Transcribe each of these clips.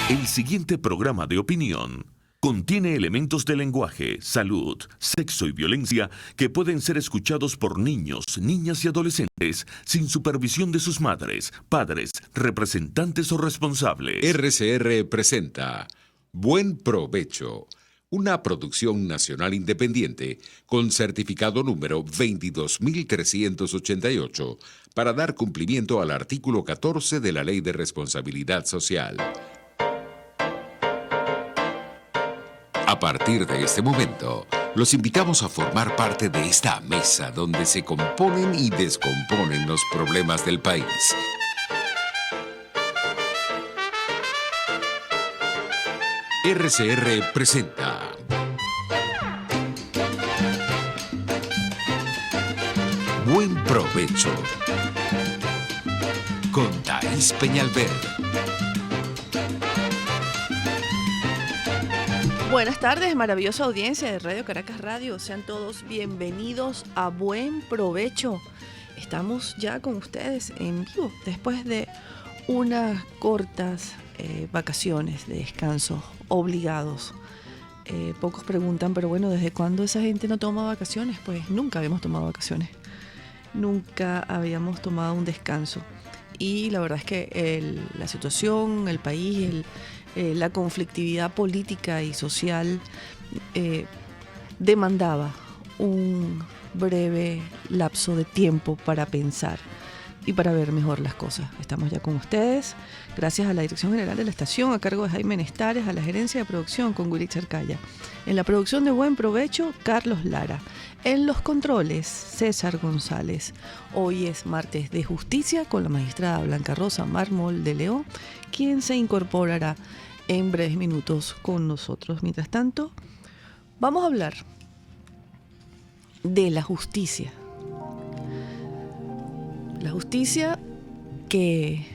El siguiente programa de opinión contiene elementos de lenguaje, salud, sexo y violencia que pueden ser escuchados por niños, niñas y adolescentes sin supervisión de sus madres, padres, representantes o responsables. RCR presenta Buen Provecho, una producción nacional independiente con certificado número 22388 para dar cumplimiento al artículo 14 de la Ley de Responsabilidad Social. A partir de este momento, los invitamos a formar parte de esta mesa donde se componen y descomponen los problemas del país. RCR presenta Buen Provecho con Thaís Peñalver. Buenas tardes, maravillosa audiencia de Radio Caracas Radio. Sean todos bienvenidos a Buen Provecho. Estamos ya con ustedes en vivo después de unas cortas vacaciones de descanso obligados. Pocos preguntan, pero bueno, ¿desde cuándo esa gente no toma vacaciones? Pues nunca habíamos tomado vacaciones. Nunca habíamos tomado un descanso. Y la verdad es que la situación, el país, la conflictividad política y social demandaba un breve lapso de tiempo para pensar y para ver mejor las cosas. Estamos ya con ustedes, gracias a la Dirección General de la Estación, a cargo de Jaime Nestares, a la Gerencia de Producción con Willy Cercaya. En la producción de Buen Provecho, Carlos Lara. En los controles, César González. Hoy es martes de justicia con la magistrada Blanca Rosa Mármol de León, quien se incorporará en breves minutos con nosotros. Mientras tanto, vamos a hablar de la justicia. La justicia que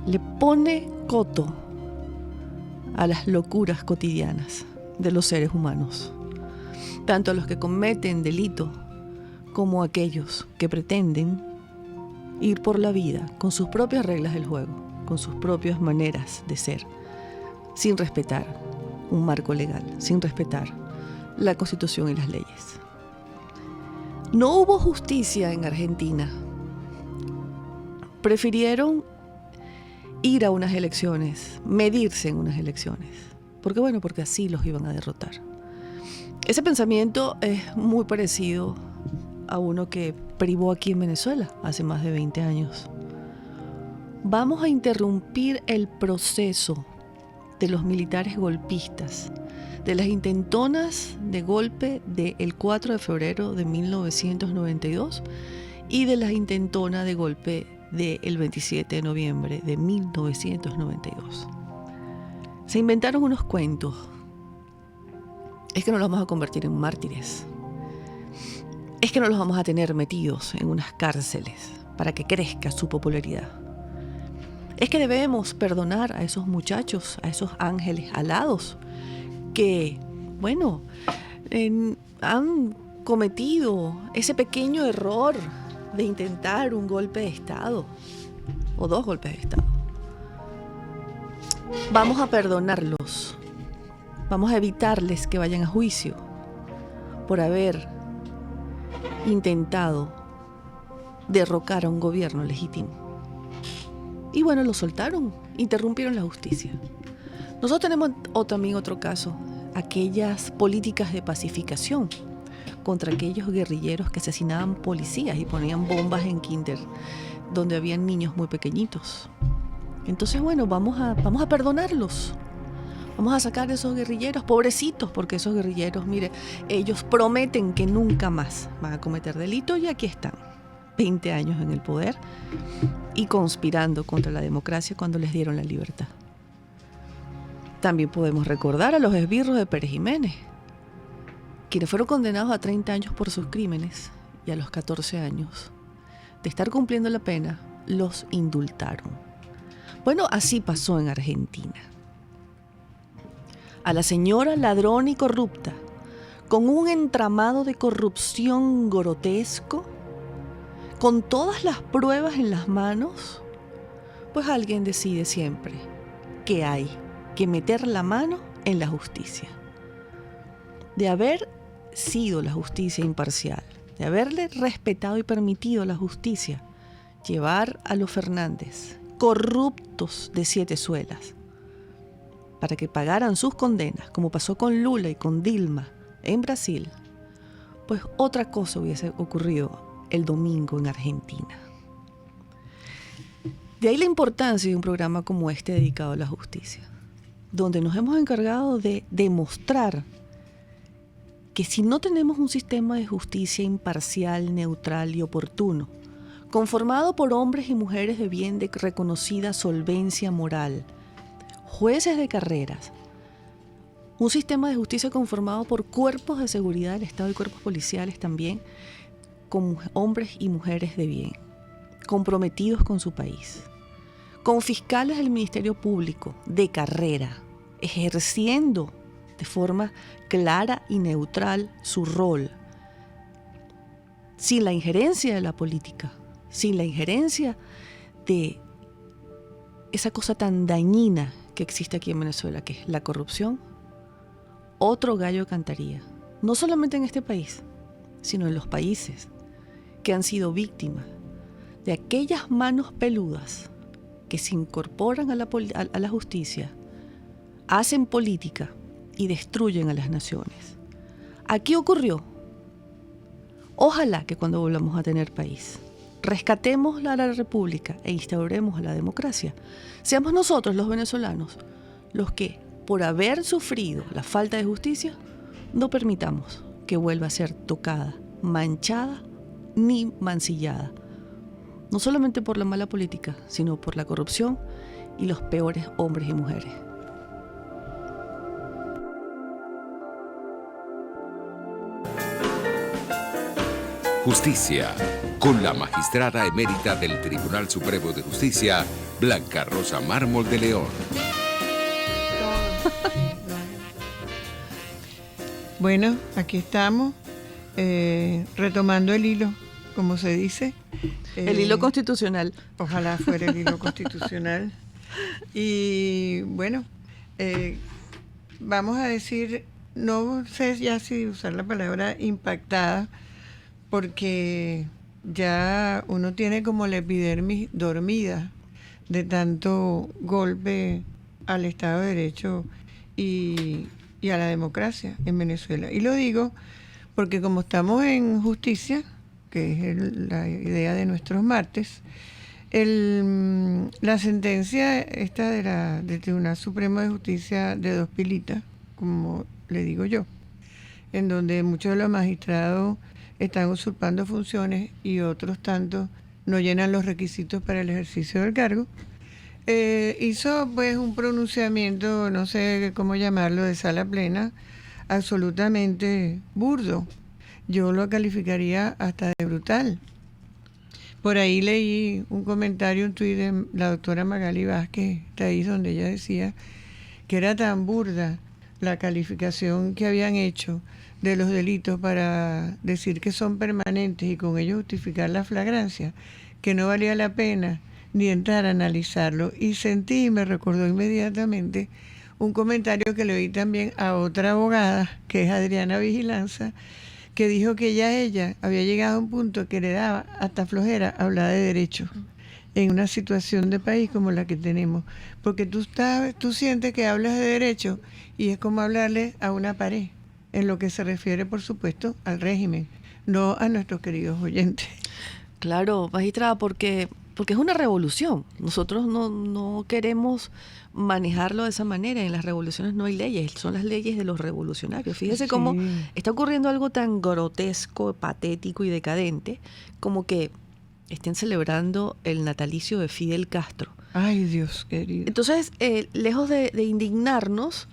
le pone coto a las locuras cotidianas de los seres humanos, tanto a los que cometen delito como a aquellos que pretenden ir por la vida con sus propias reglas del juego, con sus propias maneras de ser, sin respetar un marco legal, sin respetar la Constitución y las leyes. No hubo justicia en Argentina. Prefirieron ir a unas elecciones, medirse en unas elecciones. Porque así los iban a derrotar. Ese pensamiento es muy parecido a uno que privó aquí en Venezuela hace más de 20 años. Vamos a interrumpir el proceso de los militares golpistas, de las intentonas de golpe del 4 de febrero de 1992 y de las intentonas de golpe del 27 de noviembre de 1992. Se inventaron unos cuentos. Es que no los vamos a convertir en mártires. Es que no los vamos a tener metidos en unas cárceles para que crezca su popularidad. Es que debemos perdonar a esos muchachos, a esos ángeles alados que, han cometido ese pequeño error de intentar un golpe de Estado o 2 golpes de Estado. Vamos a perdonarlos, vamos a evitarles que vayan a juicio por haber intentado derrocar a un gobierno legítimo. Y lo soltaron, interrumpieron la justicia. Nosotros tenemos también otro caso, aquellas políticas de pacificación contra aquellos guerrilleros que asesinaban policías y ponían bombas en kinder donde habían niños muy pequeñitos. Entonces, vamos a perdonarlos. Vamos a sacar a esos guerrilleros, pobrecitos, porque esos guerrilleros, ellos prometen que nunca más van a cometer delito y aquí están, 20 años en el poder y conspirando contra la democracia cuando les dieron la libertad. También podemos recordar a los esbirros de Pérez Jiménez, quienes fueron condenados a 30 años por sus crímenes y a los 14 años de estar cumpliendo la pena, los indultaron. Así pasó en Argentina. A la señora ladrona y corrupta, con un entramado de corrupción grotesco, con todas las pruebas en las manos, pues alguien decide siempre que hay que meter la mano en la justicia. De haber sido la justicia imparcial, de haberle respetado y permitido a la justicia llevar a los Fernández, corruptos de 7 suelas, para que pagaran sus condenas, como pasó con Lula y con Dilma en Brasil, pues otra cosa hubiese ocurrido el domingo en Argentina. De ahí la importancia de un programa como este dedicado a la justicia, donde nos hemos encargado de demostrar que si no tenemos un sistema de justicia imparcial, neutral y oportuno, conformado por hombres y mujeres de bien de reconocida solvencia moral, jueces de carreras, un sistema de justicia conformado por cuerpos de seguridad del Estado y cuerpos policiales también, con hombres y mujeres de bien, comprometidos con su país, con fiscales del Ministerio Público de carrera, ejerciendo de forma clara y neutral su rol, sin la injerencia de la política, sin la injerencia de esa cosa tan dañina que existe aquí en Venezuela, que es la corrupción, otro gallo cantaría, no solamente en este país, sino en los países que han sido víctimas de aquellas manos peludas que se incorporan a la justicia, hacen política y destruyen a las naciones. Aquí ocurrió. Ojalá que cuando volvamos a tener país, rescatemos a la república e instauremos la democracia, seamos nosotros los venezolanos los que, por haber sufrido la falta de justicia, no permitamos que vuelva a ser tocada, manchada ni mancillada, no solamente por la mala política, sino por la corrupción y los peores hombres y mujeres. Justicia, con la magistrada emérita del Tribunal Supremo de Justicia, Blanca Rosa Mármol de León. Bueno, aquí estamos, retomando el hilo, como se dice. El hilo constitucional. Ojalá fuera el hilo constitucional. Y bueno, vamos a decir, no sé ya si usar la palabra impactada, porque ya uno tiene como la epidermis dormida de tanto golpe al Estado de Derecho y a la democracia en Venezuela. Y lo digo porque como estamos en justicia, que es la idea de nuestros martes, la sentencia esta del Tribunal Supremo de Justicia de 2 pilitas, como le digo yo, en donde muchos de los magistrados están usurpando funciones y otros tantos no llenan los requisitos para el ejercicio del cargo, hizo pues un pronunciamiento, no sé cómo llamarlo, de sala plena, absolutamente burdo. Yo lo calificaría hasta de brutal. Por ahí leí un comentario, un tuit de la doctora Magali Vázquez, está ahí donde ella decía que era tan burda la calificación que habían hecho de los delitos para decir que son permanentes y con ello justificar la flagrancia, que no valía la pena ni entrar a analizarlo. Y sentí, y me recordó inmediatamente un comentario que le oí también a otra abogada, que es Adriana Vigilanza, que dijo que ya ella había llegado a un punto que le daba hasta flojera hablar de derecho en una situación de país como la que tenemos, porque tú sientes que hablas de derecho y es como hablarle a una pared, en lo que se refiere, por supuesto, al régimen, no a nuestros queridos oyentes. Claro, magistrada, porque es una revolución. Nosotros no queremos manejarlo de esa manera. En las revoluciones no hay leyes, son las leyes de los revolucionarios. Fíjese Sí. cómo está ocurriendo algo tan grotesco, patético y decadente, como que estén celebrando el natalicio de Fidel Castro. Ay, Dios querido. Entonces, lejos de indignarnos,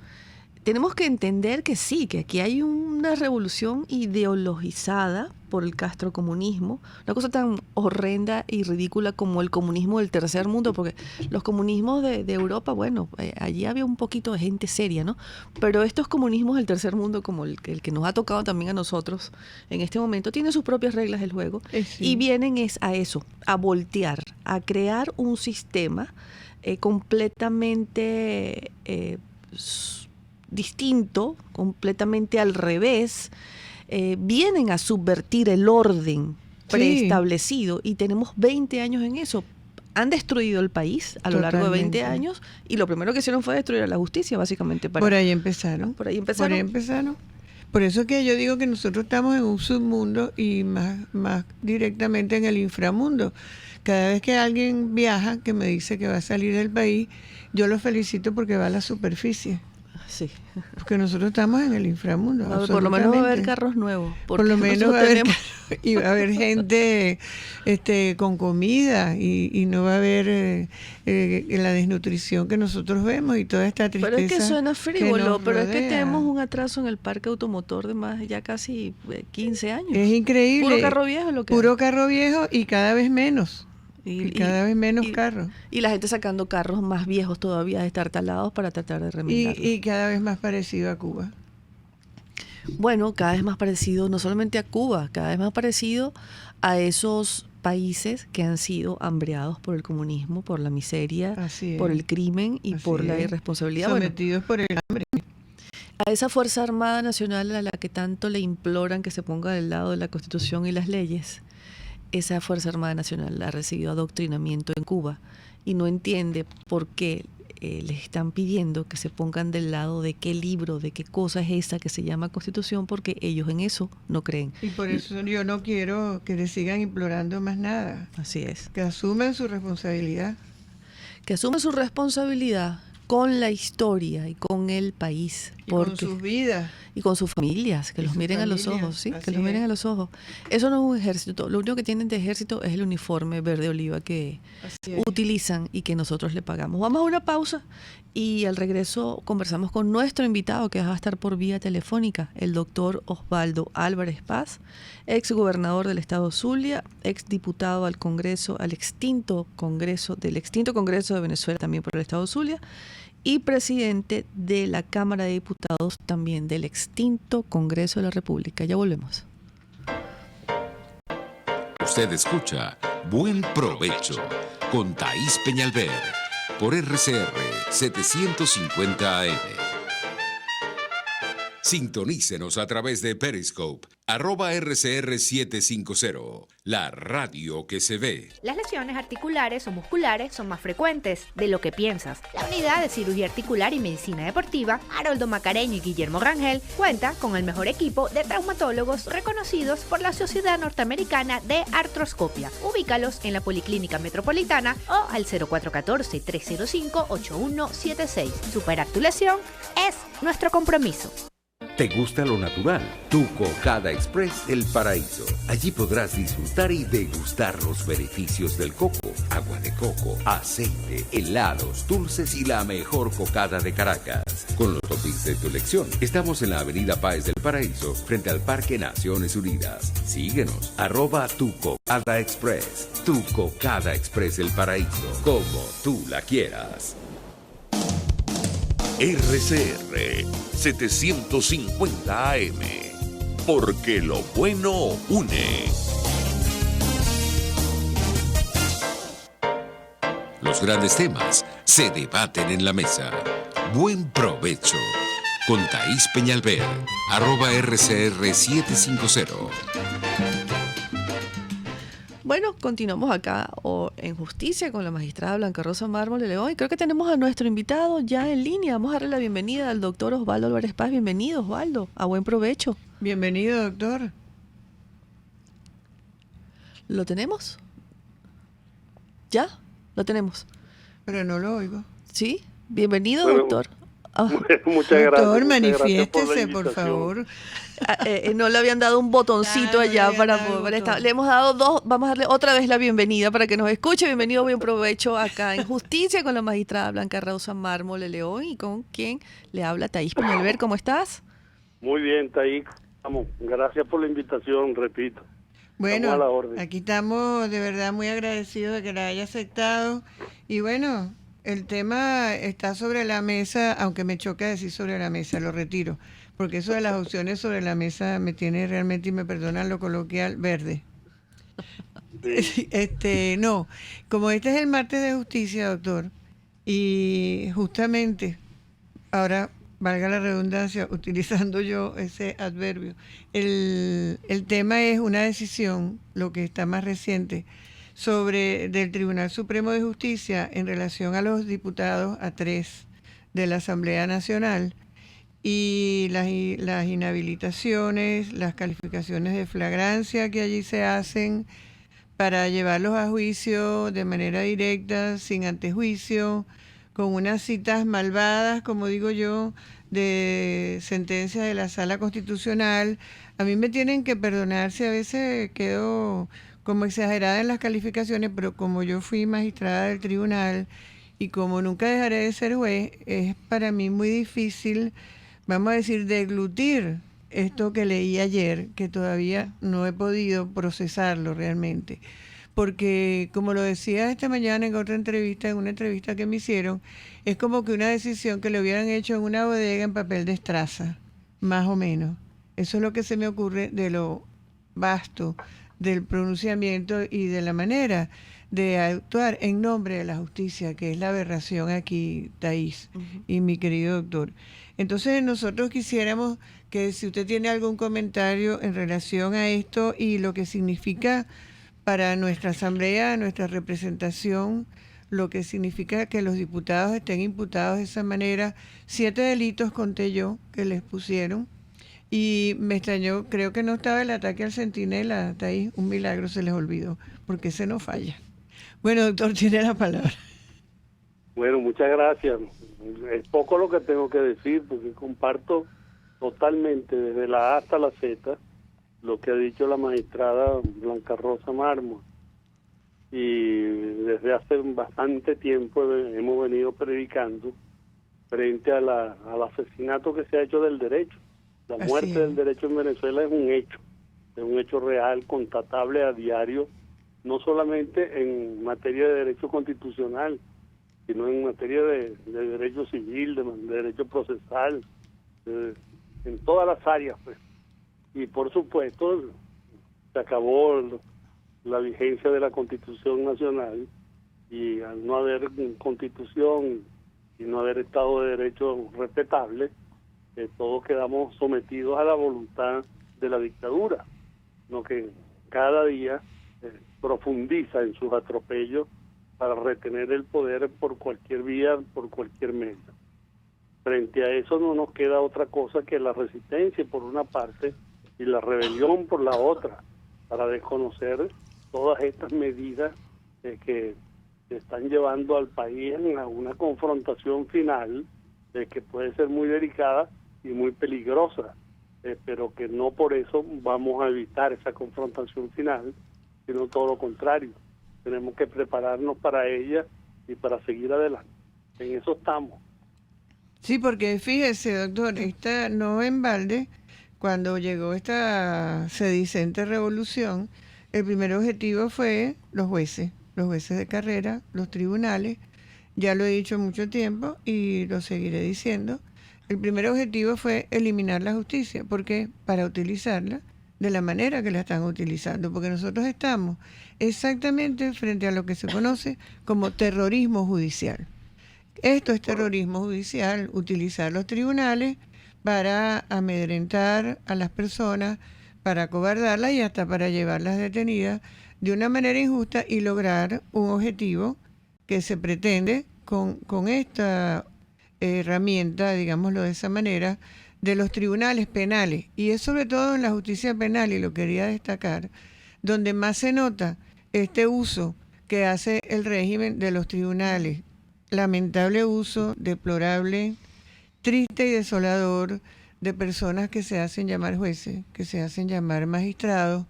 tenemos que entender que sí, que aquí hay una revolución ideologizada por el castrocomunismo, una cosa tan horrenda y ridícula como el comunismo del tercer mundo, porque los comunismos de Europa, bueno, allí había un poquito de gente seria, ¿no? Pero estos comunismos del tercer mundo, como el que nos ha tocado también a nosotros en este momento, tienen sus propias reglas del juego Sí. y vienen a eso, a voltear, a crear un sistema completamente distinto, completamente al revés. Vienen a subvertir el orden preestablecido y tenemos 20 años en eso. Han destruido el país a lo largo de 20 años y lo primero que hicieron fue destruir a la justicia, básicamente. Por ahí empezaron. Por ahí empezaron. Por eso es que yo digo que nosotros estamos en un submundo y más directamente en el inframundo. Cada vez que alguien viaja, que me dice que va a salir del país, yo lo felicito porque va a la superficie. Sí. Porque nosotros estamos en el inframundo. Por lo menos va a haber carros nuevos. Por lo menos va a haber, y va a haber gente con comida y no va a haber la desnutrición que nosotros vemos y toda esta tristeza. Pero es que suena frívolo, pero es que rodea. tenemos un atraso en el parque automotor de más ya casi 15 años. Es increíble. Puro carro viejo lo que Puro hay. carro viejo y cada vez menos. Y cada vez menos carros. Y la gente sacando carros más viejos todavía destartalados para tratar de remendarlos. Y cada vez más parecido a Cuba. Bueno, cada vez más parecido no solamente a Cuba, cada vez más parecido a esos países que han sido hambreados por el comunismo, por la miseria, por el crimen y por la irresponsabilidad. Sometidos por el hambre. A esa Fuerza Armada Nacional a la que tanto le imploran que se ponga del lado de la Constitución y las leyes, esa Fuerza Armada Nacional ha recibido adoctrinamiento en Cuba y no entiende por qué les están pidiendo que se pongan del lado de qué libro, de qué cosa es esa que se llama Constitución, porque ellos en eso no creen. Y por eso yo no quiero que le sigan implorando más nada. Así es. Que asuman su responsabilidad. Que asumen su responsabilidad con la historia y con el país. Y con sus vidas. Y con sus familias, que los miren a los ojos, ¿sí? Que los miren a los ojos. Eso no es un ejército. Lo único que tienen de ejército es el uniforme verde oliva que utilizan y que nosotros le pagamos. Vamos a una pausa y al regreso conversamos con nuestro invitado que va a estar por vía telefónica, el doctor Osvaldo Álvarez Paz, ex gobernador del estado Zulia, ex diputado al Congreso, al extinto Congreso de Venezuela, también por el estado Zulia, y presidente de la Cámara de Diputados también del extinto Congreso de la República. Ya volvemos. Usted escucha Buen Provecho con Thaís Peñalver por RCR 750 AM. Sintonícenos a través de Periscope, @RCR750, la radio que se ve. Las lesiones articulares o musculares son más frecuentes de lo que piensas. La Unidad de Cirugía Articular y Medicina Deportiva, Haroldo Macareño y Guillermo Rangel, cuenta con el mejor equipo de traumatólogos reconocidos por la Sociedad Norteamericana de Artroscopia. Ubícalos en la Policlínica Metropolitana o al 0414-305-8176. Superar tu lesión es nuestro compromiso. ¿Te gusta lo natural? Tu Cocada Express El Paraíso. Allí podrás disfrutar y degustar los beneficios del coco, agua de coco, aceite, helados, dulces y la mejor cocada de Caracas. Con los toppings de tu elección. Estamos en la Avenida Páez del Paraíso, frente al Parque Naciones Unidas. Síguenos, @Tu Cocada Express. Tu Cocada Express El Paraíso. Como tú la quieras. RCR 750 AM, porque lo bueno une. Los grandes temas se debaten en la mesa. Buen provecho con Thaís Peñalver, @RCR750. Bueno, continuamos acá en Justicia con la magistrada Blanca Rosa Mármol de León y creo que tenemos a nuestro invitado ya en línea. Vamos a darle la bienvenida al doctor Osvaldo Álvarez Paz. Bienvenido, Osvaldo. A buen provecho. Bienvenido, doctor. ¿Lo tenemos? ¿Ya? Lo tenemos. Pero no lo oigo. ¿Sí? Bienvenido, Bueno, doctor. Ah, Muchas gracias. Doctor, muchas gracias manifiéstese, la por invitación. favor. no le habían dado un botoncito Claro, allá no le para habían dado el poder estar. botón. Le hemos dado dos. Vamos a darle otra vez la bienvenida para que nos escuche. Bienvenido, buen provecho acá en Justicia con la magistrada Blanca Rosa Mármol de León y con quien le habla Thaís Peñalver. ¿Cómo estás? Muy bien, Thaís. Vamos, gracias por la invitación, repito. Bueno, Estamos a la orden. aquí estamos de verdad muy agradecidos de que la haya aceptado. Y bueno, el tema está sobre la mesa, aunque me choca decir sobre la mesa, lo retiro, porque eso de las opciones sobre la mesa me tiene realmente, y me perdonan lo coloquial, verde. Sí. No, como este es el martes de justicia, doctor, y justamente ahora, valga la redundancia, utilizando yo ese adverbio, el tema es una decisión, lo que está más reciente, del Tribunal Supremo de Justicia en relación a los diputados, a 3 de la Asamblea Nacional, y las inhabilitaciones, las calificaciones de flagrancia que allí se hacen para llevarlos a juicio de manera directa, sin antejuicio, con unas citas malvadas, como digo yo, de sentencias de la Sala Constitucional. A mí me tienen que perdonar si a veces quedo como exagerada en las calificaciones, pero como yo fui magistrada del tribunal y como nunca dejaré de ser juez, es para mí muy difícil, vamos a decir, deglutir esto que leí ayer, que todavía no he podido procesarlo realmente. Porque, como lo decía esta mañana en otra entrevista, en una entrevista que me hicieron, es como que una decisión que le hubieran hecho en una bodega en papel de estraza, más o menos. Eso es lo que se me ocurre de lo vasto del pronunciamiento y de la manera de actuar en nombre de la justicia, que es la aberración aquí, Thaís, y mi querido doctor. Entonces nosotros quisiéramos que si usted tiene algún comentario en relación a esto y lo que significa para nuestra asamblea, nuestra representación, lo que significa que los diputados estén imputados de esa manera. 7 delitos conté yo que les pusieron y me extrañó, creo que no estaba el ataque al centinela, está ahí, un milagro se les olvidó, porque ese no falla. Bueno, doctor, tiene la palabra. Bueno, muchas gracias. Es poco lo que tengo que decir, porque comparto totalmente, desde la A hasta la Z, lo que ha dicho la magistrada Blanca Rosa Mármol. Y desde hace bastante tiempo hemos venido predicando frente al asesinato que se ha hecho del derecho. La Así muerte es. del derecho en Venezuela es un hecho real, constatable a diario, no solamente en materia de derecho constitucional, sino en materia de derecho civil, de derecho procesal, en todas las áreas, pues. Y por supuesto, se acabó la vigencia de la Constitución Nacional, y al no haber Constitución y no haber Estado de Derecho respetable, todos quedamos sometidos a la voluntad de la dictadura, lo que cada día profundiza en sus atropellos para retener el poder por cualquier vía, por cualquier medio. Frente a eso no nos queda otra cosa que la resistencia por una parte y la rebelión por la otra, para desconocer todas estas medidas que están llevando al país en una confrontación final que puede ser muy delicada y muy peligrosa, pero que no por eso vamos a evitar esa confrontación final, sino todo lo contrario. Tenemos que prepararnos para ella y para seguir adelante. En eso estamos. Sí, porque fíjese, doctor, esta no en balde, cuando llegó esta sedicente revolución, el primer objetivo fue los jueces de carrera, los tribunales. Ya lo he dicho mucho tiempo y lo seguiré diciendo. El primer objetivo fue eliminar la justicia. ¿Por qué? Para utilizarla de la manera que la están utilizando, porque nosotros estamos exactamente frente a lo que se conoce como terrorismo judicial. Esto es terrorismo judicial, utilizar los tribunales para amedrentar a las personas, para acobardarlas y hasta para llevarlas detenidas de una manera injusta y lograr un objetivo que se pretende con esta herramienta, digámoslo de esa manera, de los tribunales penales. Y es sobre todo en la justicia penal, y lo quería destacar, donde más se nota este uso que hace el régimen de los tribunales. Lamentable uso, deplorable, triste y desolador de personas que se hacen llamar jueces, que se hacen llamar magistrados.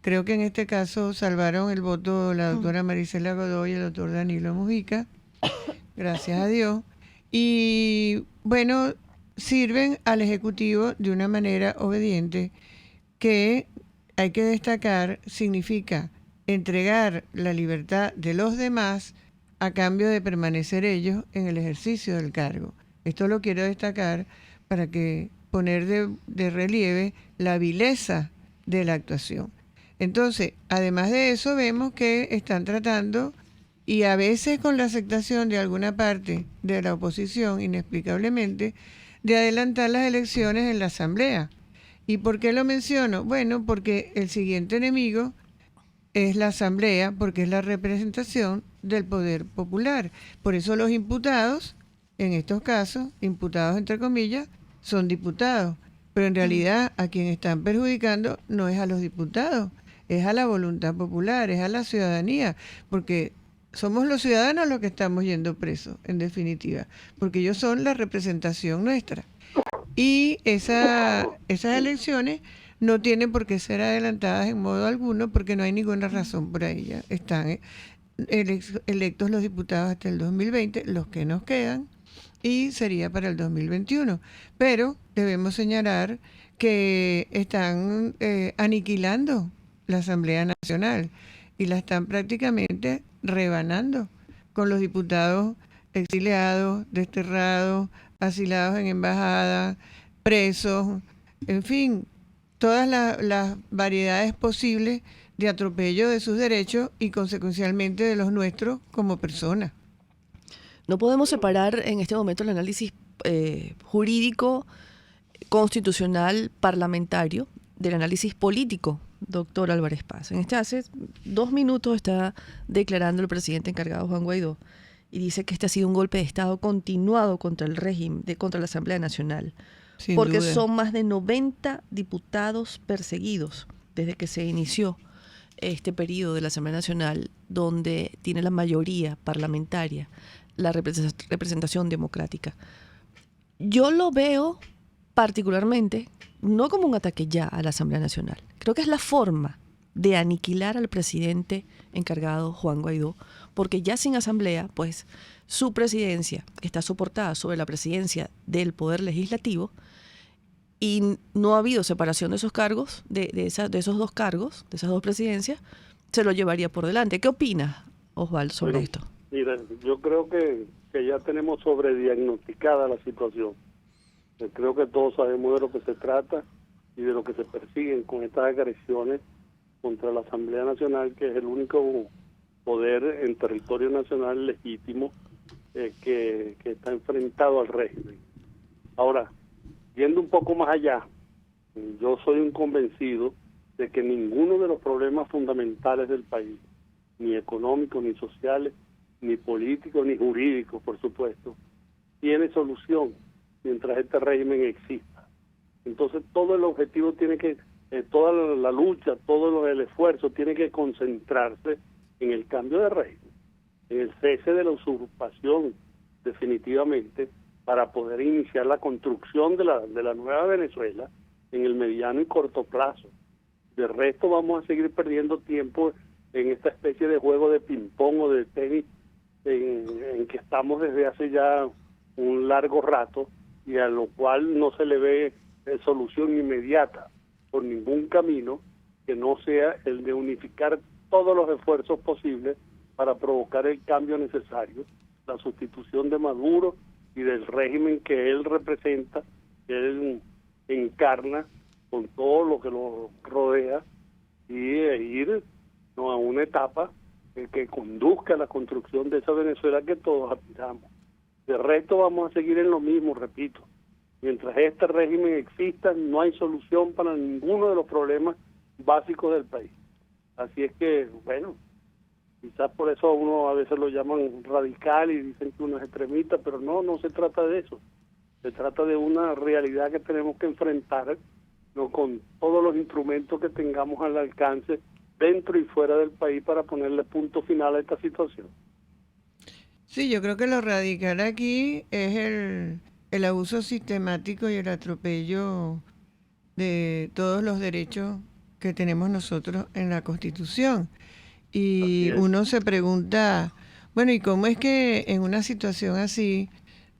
Creo que en este caso salvaron el voto la doctora Marisela Godoy y el doctor Danilo Mujica, gracias a Dios. Y bueno, sirven al Ejecutivo de una manera obediente que hay que destacar, significa entregar la libertad de los demás a cambio de permanecer ellos en el ejercicio del cargo. Esto lo quiero destacar para que poner de relieve la vileza de la actuación. Entonces, además de eso, vemos que están tratando, y a veces con la aceptación de alguna parte de la oposición, inexplicablemente, de adelantar las elecciones en la Asamblea. ¿Y por qué lo menciono? Bueno, porque el siguiente enemigo es la Asamblea, porque es la representación del poder popular. Por eso los imputados, en estos casos, imputados entre comillas, son diputados. Pero en realidad a quien están perjudicando no es a los diputados, es a la voluntad popular, es a la ciudadanía, porque somos los ciudadanos los que estamos yendo presos, en definitiva, porque ellos son la representación nuestra. Y esas elecciones no tienen por qué ser adelantadas en modo alguno, porque no hay ninguna razón por ahí. Ya están electos los diputados hasta el 2020, los que nos quedan, y sería para el 2021. Pero debemos señalar que están aniquilando la Asamblea Nacional y la están prácticamente rebanando con los diputados exiliados, desterrados, asilados en embajadas, presos, en fin, todas las variedades posibles de atropello de sus derechos y consecuencialmente de los nuestros como personas. No podemos separar en este momento el análisis jurídico, constitucional, parlamentario, del análisis político, doctor Álvarez Paz. Hace 2 minutos está declarando el presidente encargado Juan Guaidó y dice que este ha sido un golpe de Estado continuado contra el régimen, contra la Asamblea Nacional. Sin porque duda. son más de 90 diputados perseguidos desde que se inició este periodo de la Asamblea Nacional, donde tiene la mayoría parlamentaria, la representación democrática. Yo lo veo particularmente no como un ataque ya a la Asamblea Nacional. Creo que es la forma de aniquilar al presidente encargado Juan Guaidó, porque ya sin asamblea, pues su presidencia está soportada sobre la presidencia del Poder Legislativo y no ha habido separación de esos cargos, de esos dos cargos, de esas dos presidencias, se lo llevaría por delante. ¿Qué opinas, Osvaldo, sobre esto? Mira, yo creo que ya tenemos sobrediagnosticada la situación. Creo que todos sabemos de lo que se trata y de lo que se persiguen con estas agresiones contra la Asamblea Nacional, que es el único poder en territorio nacional legítimo que está enfrentado al régimen. Ahora, yendo un poco más allá, yo soy un convencido de que ninguno de los problemas fundamentales del país, ni económicos, ni sociales, ni políticos, ni jurídicos, por supuesto, tiene solución mientras este régimen exista. Entonces todo el objetivo tiene que, toda la lucha, todo el esfuerzo tiene que concentrarse en el cambio de régimen, en el cese de la usurpación definitivamente, para poder iniciar la construcción de la nueva Venezuela en el mediano y corto plazo. De resto vamos a seguir perdiendo tiempo en esta especie de juego de ping-pong o de tenis en que estamos desde hace ya un largo rato, y a lo cual no se le ve solución inmediata por ningún camino que no sea el de unificar todos los esfuerzos posibles para provocar el cambio necesario, la sustitución de Maduro y del régimen que él representa, que él encarna con todo lo que lo rodea, y ir a una etapa que conduzca a la construcción de esa Venezuela que todos aspiramos. De resto vamos a seguir en lo mismo, repito. Mientras este régimen exista, no hay solución para ninguno de los problemas básicos del país. Así es que, bueno, quizás por eso a uno a veces lo llaman radical y dicen que uno es extremista, pero no se trata de eso. Se trata de una realidad que tenemos que enfrentar, ¿no?, con todos los instrumentos que tengamos al alcance dentro y fuera del país para ponerle punto final a esta situación. Sí, yo creo que lo radical aquí es el abuso sistemático y el atropello de todos los derechos que tenemos nosotros en la Constitución. Y uno se pregunta, bueno, ¿y cómo es que en una situación así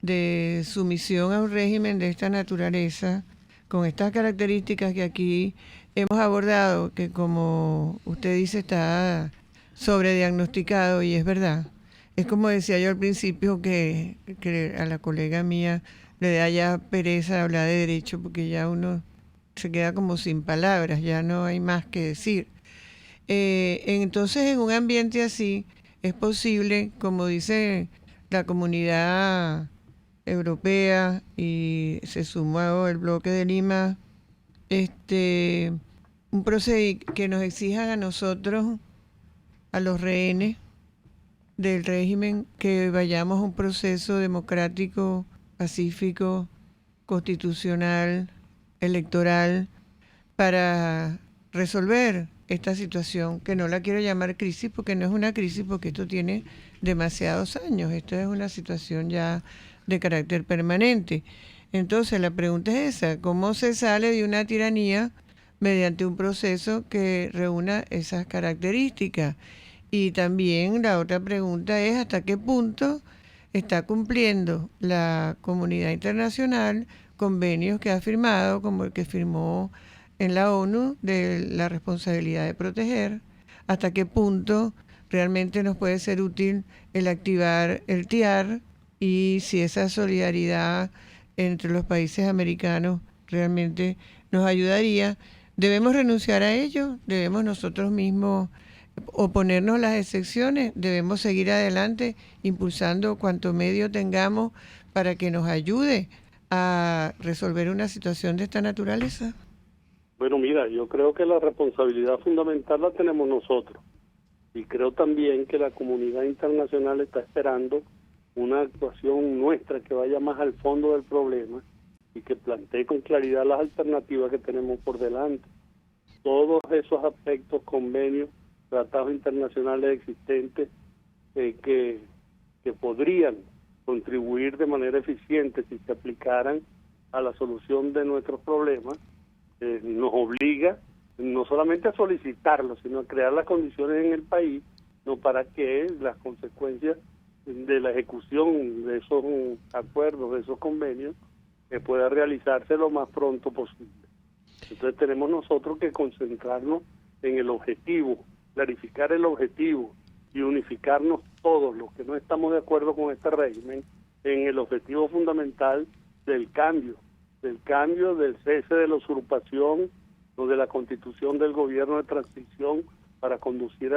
de sumisión a un régimen de esta naturaleza, con estas características que aquí hemos abordado, que como usted dice está sobrediagnosticado, y es verdad? Es como decía yo al principio, que a la colega mía le da ya pereza hablar de derecho, porque ya uno se queda como sin palabras, ya no hay más que decir. Entonces, en un ambiente así, es posible, como dice la comunidad europea y se sumó el bloque de Lima, un procedimiento que nos exijan a nosotros, a los rehenes del régimen, que vayamos a un proceso democrático, pacífico, constitucional, electoral, para resolver esta situación, que no la quiero llamar crisis porque no es una crisis, porque esto tiene demasiados años, esto es una situación ya de carácter permanente. Entonces la pregunta es esa: ¿cómo se sale de una tiranía mediante un proceso que reúna esas características? Y también la otra pregunta es: ¿hasta qué punto está cumpliendo la comunidad internacional convenios que ha firmado, como el que firmó en la ONU de la responsabilidad de proteger? ¿Hasta qué punto realmente nos puede ser útil el activar el TIAR? Y si esa solidaridad entre los países americanos realmente nos ayudaría. ¿Debemos renunciar a ello? ¿Debemos nosotros mismos oponernos a las excepciones? ¿Debemos seguir adelante impulsando cuanto medio tengamos para que nos ayude a resolver una situación de esta naturaleza? Bueno, mira, yo creo que la responsabilidad fundamental la tenemos nosotros. Y creo también que la comunidad internacional está esperando una actuación nuestra que vaya más al fondo del problema y que plantee con claridad las alternativas que tenemos por delante. Todos esos aspectos, convenios, tratados internacionales existentes que podrían contribuir de manera eficiente si se aplicaran a la solución de nuestros problemas, nos obliga no solamente a solicitarlo, sino a crear las condiciones en el país, no, para que las consecuencias de la ejecución de esos acuerdos, de esos convenios, pueda realizarse lo más pronto posible. Entonces tenemos nosotros que concentrarnos en el objetivo, clarificar el objetivo y unificarnos todos los que no estamos de acuerdo con este régimen en el objetivo fundamental del cambio, del cese de la usurpación o de la constitución del gobierno de transición para conducir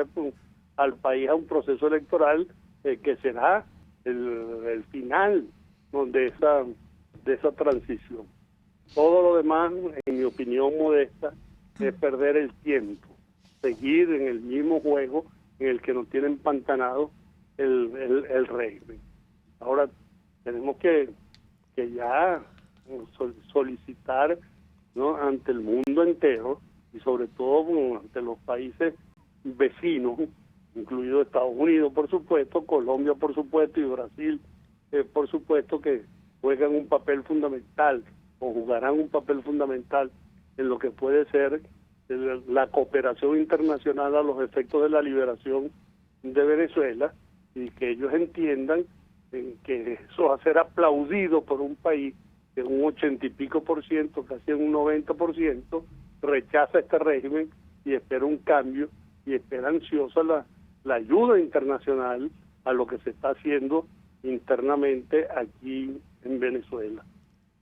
al país a un proceso electoral que será el final, ¿no?, de esa transición. Todo lo demás, en mi opinión modesta, es perder el tiempo, seguir en el mismo juego en el que nos tiene empantanado el régimen. Ahora tenemos que ya solicitar, ¿no?, ante el mundo entero y sobre todo ante los países vecinos, incluido Estados Unidos, por supuesto, Colombia, por supuesto, y Brasil, por supuesto, que juegan un papel fundamental o jugarán un papel fundamental en lo que puede ser la cooperación internacional a los efectos de la liberación de Venezuela, y que ellos entiendan que eso va a ser aplaudido por un país que un 80 y pico por ciento, casi un 90%, rechaza este régimen y espera un cambio y espera ansiosa la ayuda internacional a lo que se está haciendo internamente aquí en Venezuela.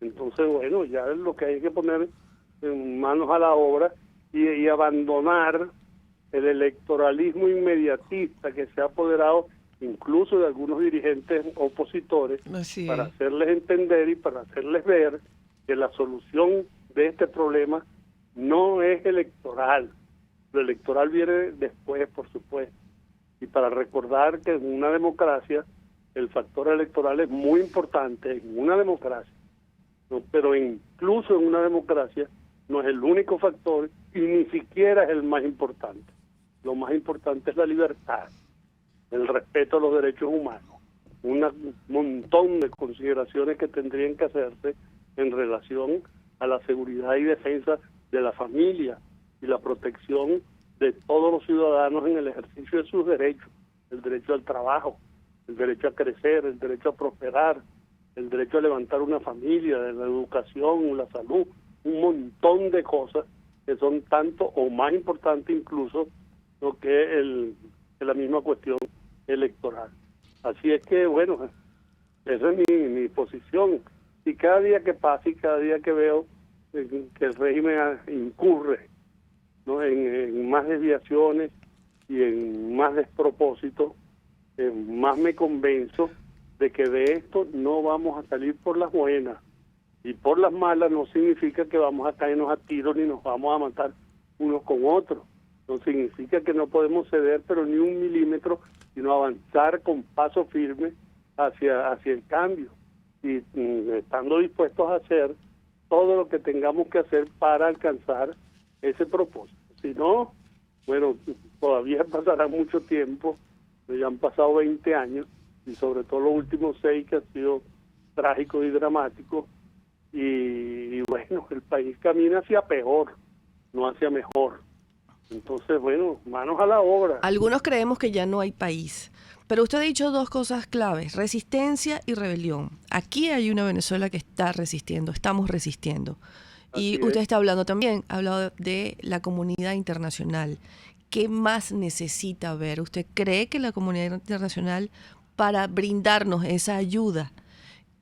Entonces, bueno, ya es lo que hay que poner en manos a la obra y abandonar el electoralismo inmediatista que se ha apoderado incluso de algunos dirigentes opositores, para hacerles entender y para hacerles ver que la solución de este problema no es electoral. Lo electoral viene después, por supuesto. Y para recordar que en una democracia el factor electoral es muy importante, en una democracia, ¿no? Pero incluso en una democracia no es el único factor y ni siquiera es el más importante. Lo más importante es la libertad, el respeto a los derechos humanos. un montón de consideraciones que tendrían que hacerse en relación a la seguridad y defensa de la familia y la protección de todos los ciudadanos en el ejercicio de sus derechos, el derecho al trabajo, el derecho a crecer, el derecho a prosperar, el derecho a levantar una familia, de la educación, la salud, un montón de cosas que son tanto o más importantes incluso lo que la misma cuestión electoral. Así es que, bueno, esa es mi posición. Y cada día que pasa y cada día que veo que el régimen incurre, ¿no?, en más desviaciones y en más despropósitos, más me convenzo de que de esto no vamos a salir por las buenas. Y por las malas no significa que vamos a caernos a tiros ni nos vamos a matar unos con otros. No significa que no podemos ceder, pero ni un milímetro, sino avanzar con paso firme hacia el cambio. Y estando dispuestos a hacer todo lo que tengamos que hacer para alcanzar ese propósito. Si no, bueno, todavía pasará mucho tiempo, ya han pasado 20 años, y sobre todo los últimos 6 que han sido trágicos y dramáticos, y bueno, el país camina hacia peor, no hacia mejor. Entonces, bueno, manos a la obra. Algunos creemos que ya no hay país, pero usted ha dicho dos cosas claves: resistencia y rebelión. Aquí hay una Venezuela que está resistiendo, estamos resistiendo. Y Así usted es. está hablando también, ha hablado de la comunidad internacional. ¿Qué más necesita ver? ¿Usted cree que la comunidad internacional, para brindarnos esa ayuda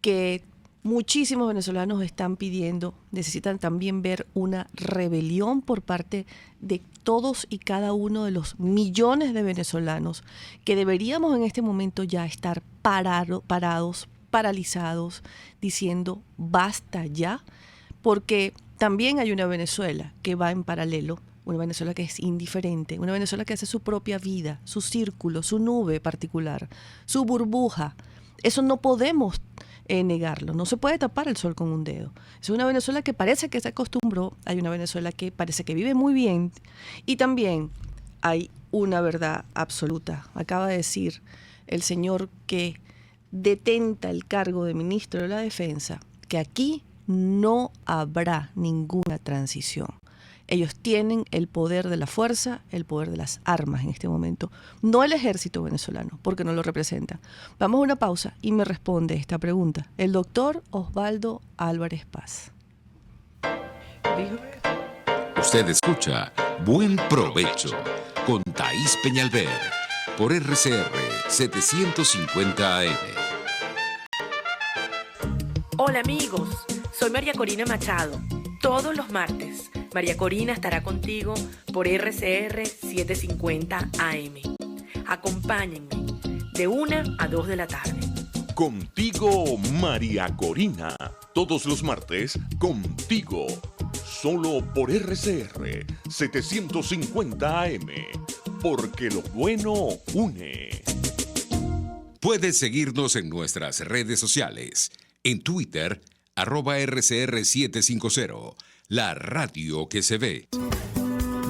que muchísimos venezolanos están pidiendo, necesitan también ver una rebelión por parte de todos y cada uno de los millones de venezolanos que deberíamos en este momento ya estar parados, paralizados, diciendo basta ya? Porque también hay una Venezuela que va en paralelo, una Venezuela que es indiferente, una Venezuela que hace su propia vida, su círculo, su nube particular, su burbuja. Eso no podemos negarlo, no se puede tapar el sol con un dedo. Es una Venezuela que parece que se acostumbró, hay una Venezuela que parece que vive muy bien, y también hay una verdad absoluta. Acaba de decir el señor que detenta el cargo de ministro de la Defensa que aquí no habrá ninguna transición. Ellos tienen el poder de la fuerza, el poder de las armas en este momento, no el ejército venezolano, porque no lo representa. Vamos a una pausa y me responde esta pregunta el doctor Osvaldo Álvarez Paz. Usted escucha Buen Provecho con Thaís Peñalver por RCR 750 AM. Hola amigos, soy María Corina Machado. Todos los martes, María Corina estará contigo por RCR 750 AM. Acompáñenme de 1 a 2 de la tarde. Contigo, María Corina. Todos los martes, contigo. Solo por RCR 750 AM. Porque lo bueno une. Puedes seguirnos en nuestras redes sociales. En Twitter, @RCR750, la radio que se ve.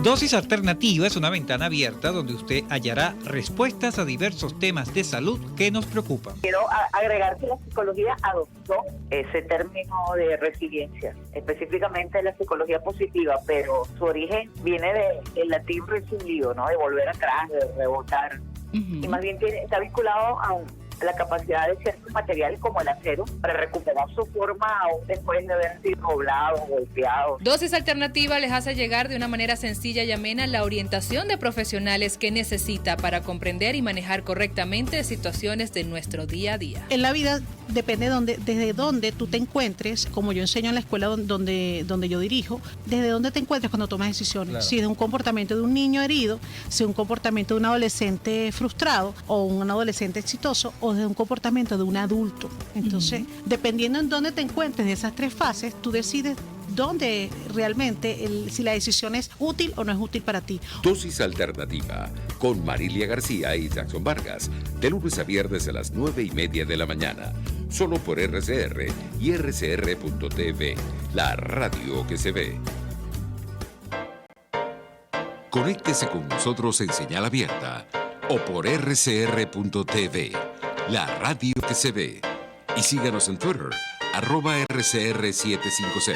Dosis Alternativa es una ventana abierta donde usted hallará respuestas a diversos temas de salud que nos preocupan. Quiero agregar que la psicología adoptó ese término de resiliencia, específicamente la psicología positiva, pero su origen viene del latín resilio, ¿no? De volver atrás, de rebotar. Y más bien está vinculado a la capacidad de ciertos materiales como el acero para recuperar su forma aún después de haber sido doblado, golpeado. Dosis Alternativa les hace llegar de una manera sencilla y amena la orientación de profesionales que necesita para comprender y manejar correctamente situaciones de nuestro día a día. En la vida depende desde dónde tú te encuentres, como yo enseño en la escuela donde yo dirijo, desde dónde te encuentres cuando tomas decisiones. Claro. Si es un comportamiento de un niño herido, si es un comportamiento de un adolescente frustrado o un adolescente exitoso, o de un comportamiento de un adulto. Entonces, dependiendo en dónde te encuentres de esas tres fases, tú decides dónde realmente, si la decisión es útil o no es útil para ti. Dosis Alternativa con Marilia García y Jackson Vargas, de lunes a viernes a las 9:30 de la mañana, solo por RCR y RCR.tv, la radio que se ve. Conéctese con nosotros en señal abierta o por RCR.tv, la radio que se ve. Y síganos en Twitter, @RCR750.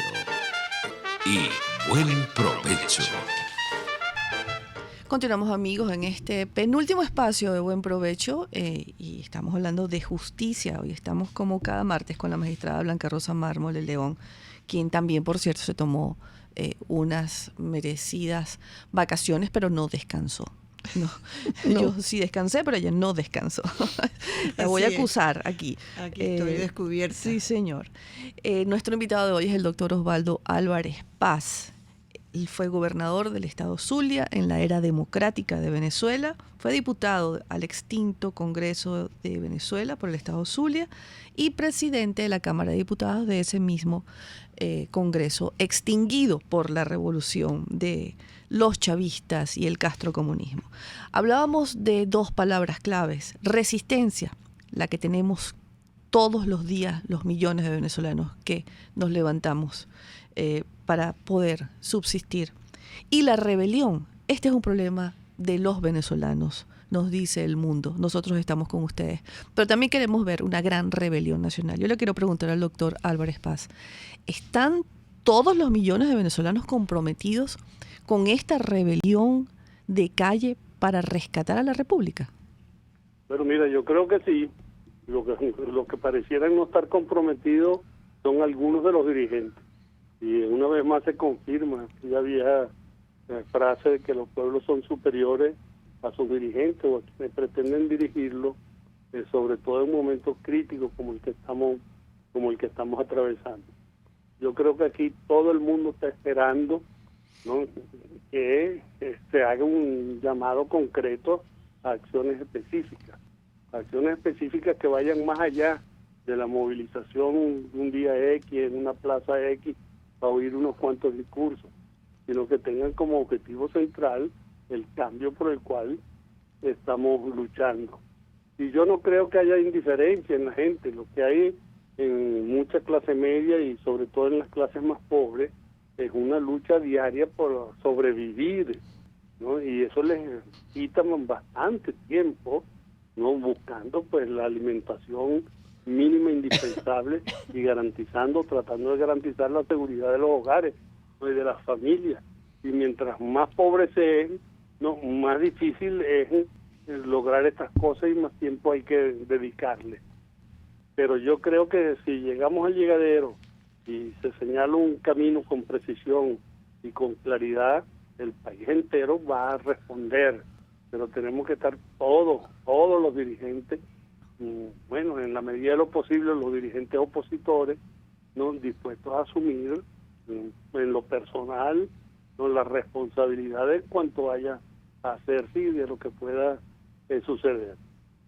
Y buen provecho. Continuamos, amigos, en este penúltimo espacio de Buen Provecho y estamos hablando de justicia. Hoy estamos como cada martes con la magistrada Blanca Rosa Mármol de León, quien también, por cierto, se tomó unas merecidas vacaciones, pero no descansó. No. Yo sí descansé, pero ella no descansó. La voy a acusar aquí. Aquí estoy descubierta. Sí, señor. Nuestro invitado de hoy es el doctor Osvaldo Álvarez Paz. Él fue gobernador del estado Zulia en la era democrática de Venezuela, fue diputado al extinto Congreso de Venezuela por el estado Zulia y presidente de la Cámara de Diputados de ese mismo Congreso extinguido por la revolución de los chavistas y el castrocomunismo. Hablábamos de dos palabras claves: resistencia, la que tenemos todos los días los millones de venezolanos que nos levantamos para poder subsistir. Y la rebelión, este es un problema de los venezolanos, nos dice el mundo, nosotros estamos con ustedes, pero también queremos ver una gran rebelión nacional. Yo le quiero preguntar al doctor Álvarez Paz, ¿están todos los millones de venezolanos comprometidos con esta rebelión de calle para rescatar a la República? Pero mira, yo creo que sí. Lo que parecieran no estar comprometidos son algunos de los dirigentes. Y una vez más se confirma aquella vieja frase de que los pueblos son superiores a sus dirigentes o a quienes pretenden dirigirlos, sobre todo en momentos críticos como el que estamos atravesando. Yo creo que aquí todo el mundo está esperando, ¿no?, que se haga un llamado concreto a acciones específicas que vayan más allá de la movilización un día X en una plaza X para oír unos cuantos discursos, sino que tengan como objetivo central el cambio por el cual estamos luchando. Y yo no creo que haya indiferencia en la gente. Lo que hay en mucha clase media y sobre todo en las clases más pobres es una lucha diaria por sobrevivir, ¿no? Y eso les quita bastante tiempo, ¿no?, buscando pues la alimentación mínima indispensable y tratando de garantizar la seguridad de los hogares, pues, de las familias. Y mientras más pobres sean, ¿no?, más difícil es lograr estas cosas y más tiempo hay que dedicarle. Pero yo creo que si llegamos al llegadero y se señala un camino con precisión y con claridad, el país entero va a responder. Pero tenemos que estar todos los dirigentes, bueno, en la medida de lo posible, los dirigentes opositores, ¿no?, dispuestos a asumir en lo personal, ¿no?, la responsabilidad de cuanto vaya a hacerse y de lo que pueda suceder.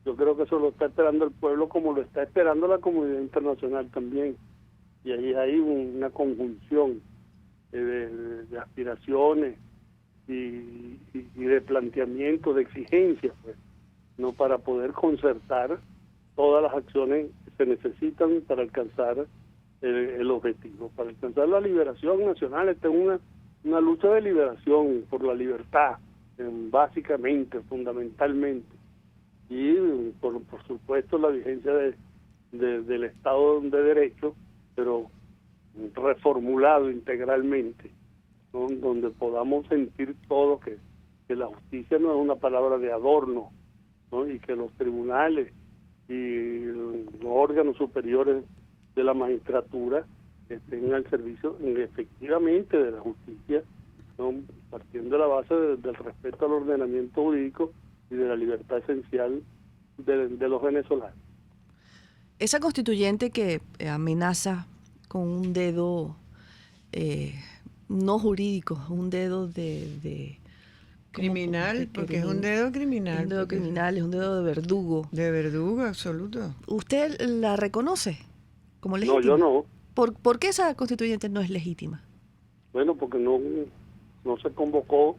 Yo creo que eso lo está esperando el pueblo, como lo está esperando la comunidad internacional también. Y ahí hay una conjunción de aspiraciones y de planteamientos, de exigencias, pues, no, para poder concertar todas las acciones que se necesitan para alcanzar el objetivo, para alcanzar la liberación nacional. Esta es una lucha de liberación por la libertad, básicamente, fundamentalmente, y por supuesto la vigencia del Estado de Derecho, pero reformulado integralmente, ¿no?, donde podamos sentir todos que la justicia no es una palabra de adorno, ¿no?, y que los tribunales y los órganos superiores de la magistratura estén al servicio efectivamente de la justicia, ¿no?, partiendo de la base del respeto al ordenamiento jurídico y de la libertad esencial de los venezolanos. Esa constituyente que amenaza con un dedo no jurídico, un dedo de criminal, porque es un dedo criminal. Un dedo criminal, es un dedo de verdugo. De verdugo, absoluto. ¿Usted la reconoce como legítima? No, yo no. ¿Por qué esa constituyente no es legítima? Bueno, porque no se convocó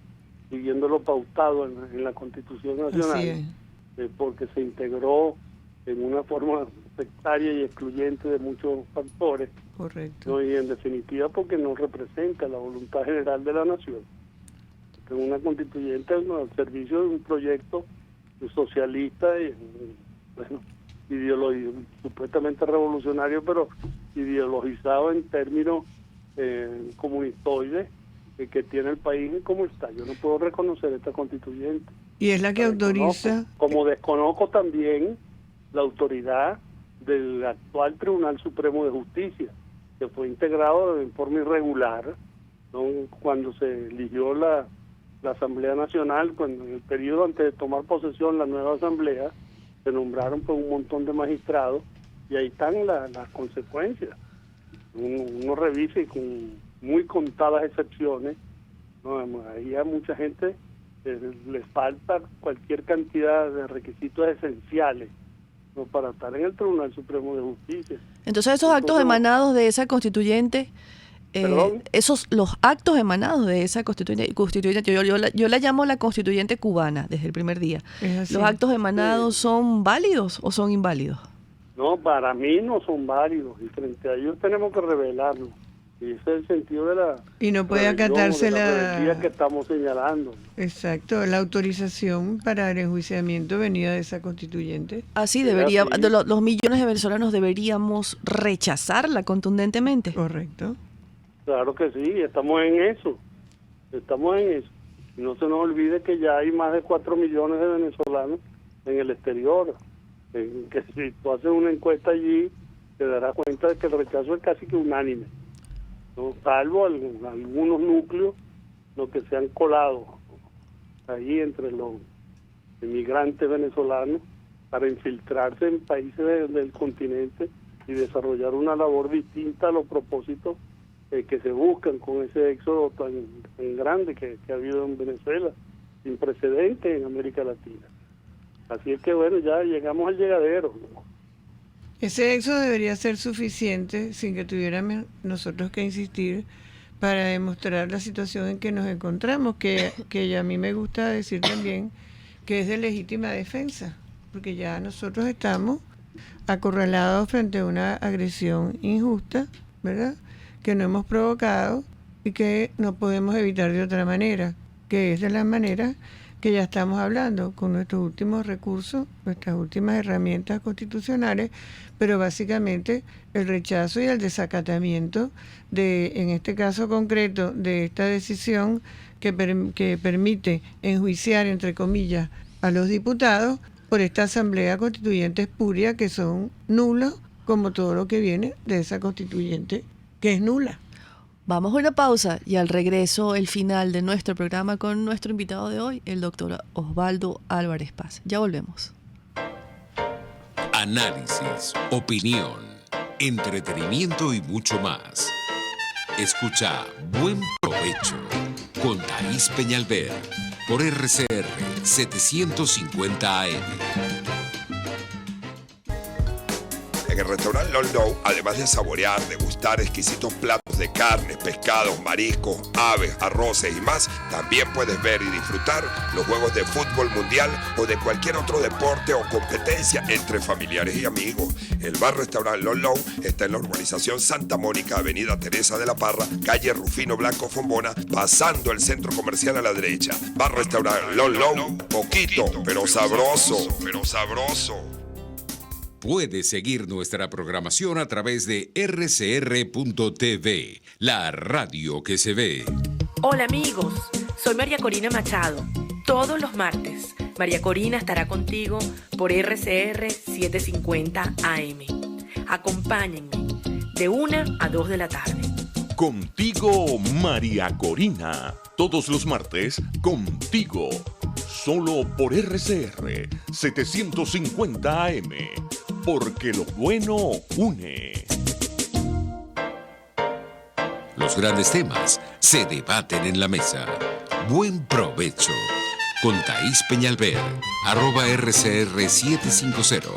siguiendo lo pautado en la Constitución Nacional, porque se integró en una forma sectaria y excluyente de muchos factores. Correcto. ¿no? Y en definitiva porque no representa la voluntad general de la nación. Es una constituyente al servicio de un proyecto socialista y, bueno, supuestamente revolucionario, pero ideologizado en términos comunistoides que tiene el país como está. Yo no puedo reconocer esta constituyente. Y es la que autoriza... Como desconozco también la autoridad del actual Tribunal Supremo de Justicia, que fue integrado en forma irregular, ¿no? Cuando se eligió la Asamblea Nacional, cuando en el periodo antes de tomar posesión la nueva Asamblea, se nombraron por un montón de magistrados, y ahí están las consecuencias. Uno revisa y con muy contadas excepciones, ¿no? Ahí a mucha gente les falta cualquier cantidad de requisitos esenciales, ¿no? Para estar en el Tribunal Supremo de Justicia. Entonces esos actos emanados de esa constituyente, los actos emanados de esa constituyente, yo la llamo la constituyente cubana desde el primer día. ¿Los actos emanados son válidos o son inválidos? No, para mí no son válidos, y frente a ellos tenemos que revelarlo. Y ese es el sentido de la... Y no puede acatarse la que estamos señalando. Exacto, la autorización para el enjuiciamiento venida de esa constituyente. Así debería, los millones de venezolanos deberíamos rechazarla contundentemente. Correcto. Claro que sí, estamos en eso. Y no se nos olvide que ya hay más de 4 millones de venezolanos en el exterior. Que si tú haces una encuesta allí, te darás cuenta de que el rechazo es casi que unánime, ¿no? Salvo algunos núcleos, ¿no?, que se han colado ahí entre los inmigrantes venezolanos para infiltrarse en países del continente y desarrollar una labor distinta a los propósitos que se buscan con ese éxodo tan grande que ha habido en Venezuela, sin precedentes en América Latina. Así es que bueno, ya llegamos al llegadero, ¿no? Ese éxodo debería ser suficiente sin que tuviéramos nosotros que insistir para demostrar la situación en que nos encontramos, que a mí me gusta decir también que es de legítima defensa, porque ya nosotros estamos acorralados frente a una agresión injusta, ¿verdad?, que no hemos provocado y que no podemos evitar de otra manera, que es de la manera que ya estamos hablando, con nuestros últimos recursos, nuestras últimas herramientas constitucionales, pero básicamente el rechazo y el desacatamiento de, en este caso concreto, de esta decisión que permite enjuiciar, entre comillas, a los diputados por esta asamblea constituyente espuria, que son nulos, como todo lo que viene de esa constituyente, que es nula. Vamos a una pausa y al regreso el final de nuestro programa con nuestro invitado de hoy, el doctor Osvaldo Álvarez Paz. Ya volvemos. Análisis, opinión, entretenimiento y mucho más. Escucha Buen Provecho con Thaís Peñalver por RCR 750 AM. En el restaurante Lolo, además de saborear, degustar exquisitos platos de carnes, pescados, mariscos, aves, arroces y más, también puedes ver y disfrutar los juegos de fútbol mundial o de cualquier otro deporte o competencia entre familiares y amigos. El bar-restaurante Lolo está en la urbanización Santa Mónica, avenida Teresa de la Parra, calle Rufino Blanco Fombona, pasando el centro comercial a la derecha. Bar-restaurante Lolo, poquito, pero sabroso, Puedes seguir nuestra programación a través de rcr.tv, la radio que se ve. Hola amigos, soy María Corina Machado. Todos los martes, María Corina estará contigo por RCR 750 AM. Acompáñenme de 1 a 2 de la tarde. Contigo, María Corina. Todos los martes, contigo. Solo por RCR 750 AM. Porque lo bueno une. Los grandes temas se debaten en la mesa. Buen provecho. Con Thaís Peñalver, @RCR 750.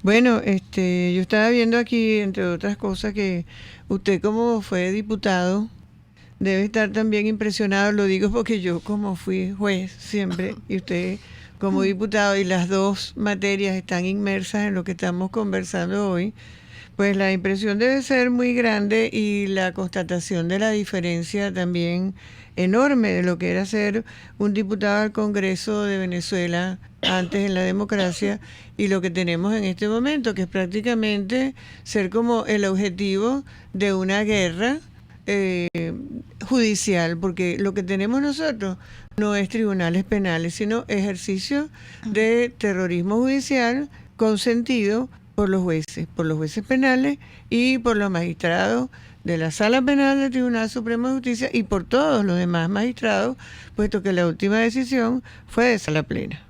Bueno, yo estaba viendo aquí, entre otras cosas, que usted como fue diputado debe estar también impresionado. Lo digo porque yo como fui juez siempre y usted como diputado, y las dos materias están inmersas en lo que estamos conversando hoy, pues la impresión debe ser muy grande y la constatación de la diferencia también enorme de lo que era ser un diputado al Congreso de Venezuela antes en la democracia y lo que tenemos en este momento, que es prácticamente ser como el objetivo de una guerra judicial, porque lo que tenemos nosotros no es tribunales penales, sino ejercicio de terrorismo judicial consentido por los jueces penales y por los magistrados de la Sala Penal del Tribunal Supremo de Justicia y por todos los demás magistrados, puesto que la última decisión fue de Sala Plena.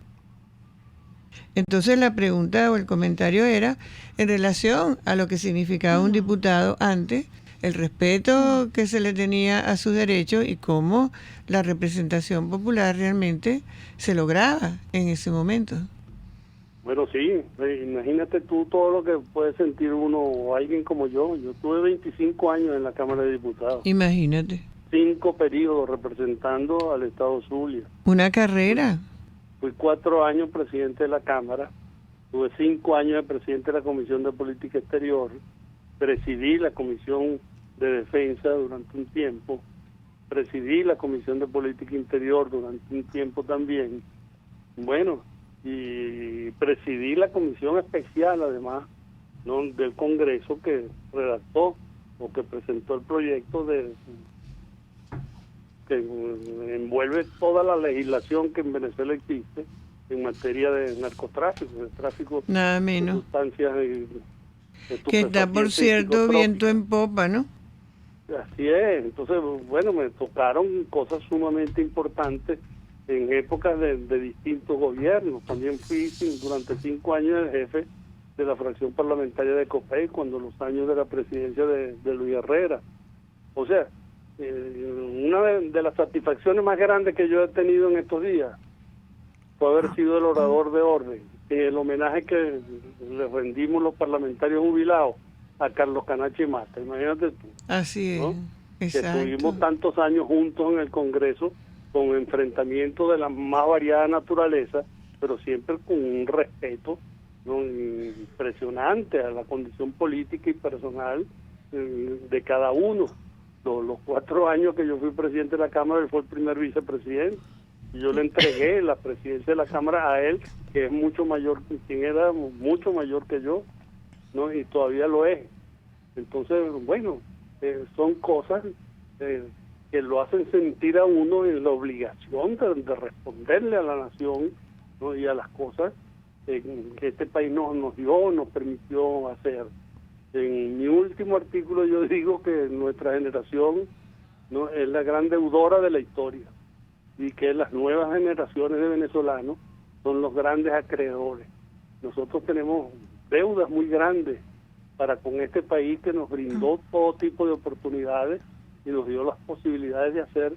Entonces la pregunta o el comentario era en relación a lo que significaba un diputado antes, el respeto que se le tenía a sus derechos y cómo la representación popular realmente se lograba en ese momento. Bueno, sí, imagínate tú todo lo que puede sentir uno o alguien como yo. Yo tuve 25 años en la Cámara de Diputados. Imagínate. 5 periodos representando al Estado Zulia. Una carrera. Fui 4 años presidente de la Cámara, tuve 5 años de presidente de la Comisión de Política Exterior, presidí la Comisión de Defensa durante un tiempo, presidí la Comisión de Política Interior durante un tiempo también, bueno, y presidí la Comisión Especial además, ¿no?, del Congreso que redactó o que presentó el proyecto que envuelve toda la legislación que en Venezuela existe en materia de narcotráfico, de tráfico nada menos de sustancias que está, por cierto, viento en popa, ¿no? Así es. Entonces, bueno, me tocaron cosas sumamente importantes en épocas de distintos gobiernos. También fui durante 5 años el jefe de la fracción parlamentaria de COPEI cuando los años de la presidencia de Luis Herrera. O sea, una de las satisfacciones más grandes que yo he tenido en estos días fue haber sido el orador de orden, el homenaje que le rendimos los parlamentarios jubilados a Carlos Canache Mata, imagínate tú. Así es, ¿no? exacto. Que estuvimos tantos años juntos en el Congreso con enfrentamientos de la más variada naturaleza, pero siempre con un respeto, ¿no?, impresionante a la condición política y personal de cada uno. Los 4 años que yo fui presidente de la Cámara, él fue el primer vicepresidente. Y yo le entregué la presidencia de la Cámara a él, que es mucho mayor, quien era mucho mayor que yo, ¿no?, y todavía lo es. Entonces, bueno, son cosas que lo hacen sentir a uno en la obligación de responderle a la nación, ¿no?, y a las cosas que este país nos dio, nos permitió hacer. En mi último artículo yo digo que nuestra generación, ¿no?, es la gran deudora de la historia y que las nuevas generaciones de venezolanos son los grandes acreedores. Nosotros tenemos deudas muy grandes para con este país que nos brindó todo tipo de oportunidades y nos dio las posibilidades de hacer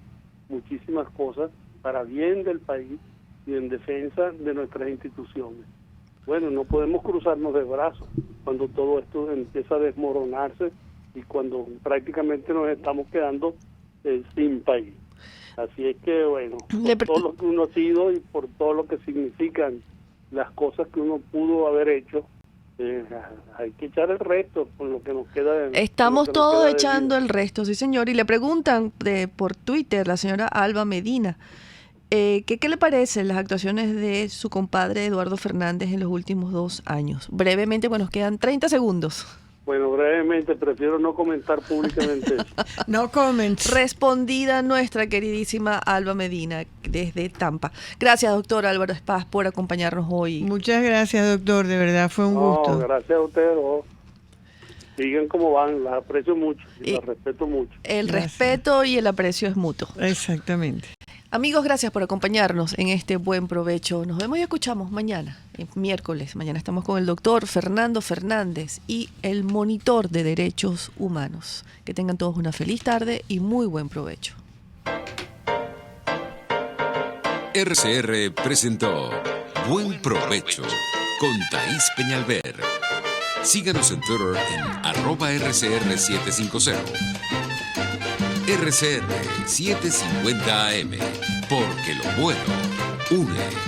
muchísimas cosas para bien del país y en defensa de nuestras instituciones. Bueno, no podemos cruzarnos de brazos cuando todo esto empieza a desmoronarse y cuando prácticamente nos estamos quedando sin país. Así es que, bueno, por todo lo que uno ha sido y por todo lo que significan las cosas que uno pudo haber hecho, hay que echar el resto con lo que nos queda. Estamos todos echando el resto, sí señor. Y le preguntan por Twitter, la señora Alba Medina, ¿qué le parecen las actuaciones de su compadre Eduardo Fernández en los últimos 2 años? Brevemente, bueno, nos quedan 30 segundos. Bueno, brevemente, prefiero no comentar públicamente eso. No comments. Respondida nuestra queridísima Alba Medina desde Tampa. Gracias, doctor Álvaro Espaz, por acompañarnos hoy. Muchas gracias, doctor, de verdad fue un gusto. Gracias a ustedes. Sigan como van, las aprecio mucho y las respeto mucho. El respeto y el aprecio es mutuo. Exactamente. Amigos, gracias por acompañarnos en este buen provecho. Nos vemos y escuchamos mañana, miércoles. Mañana estamos con el doctor Fernando Fernández y el monitor de derechos humanos. Que tengan todos una feliz tarde y muy buen provecho. RCR presentó Buen Provecho con Thaís Peñalver. Síganos en Twitter en @RCR750. RCR 750 AM, porque lo bueno une.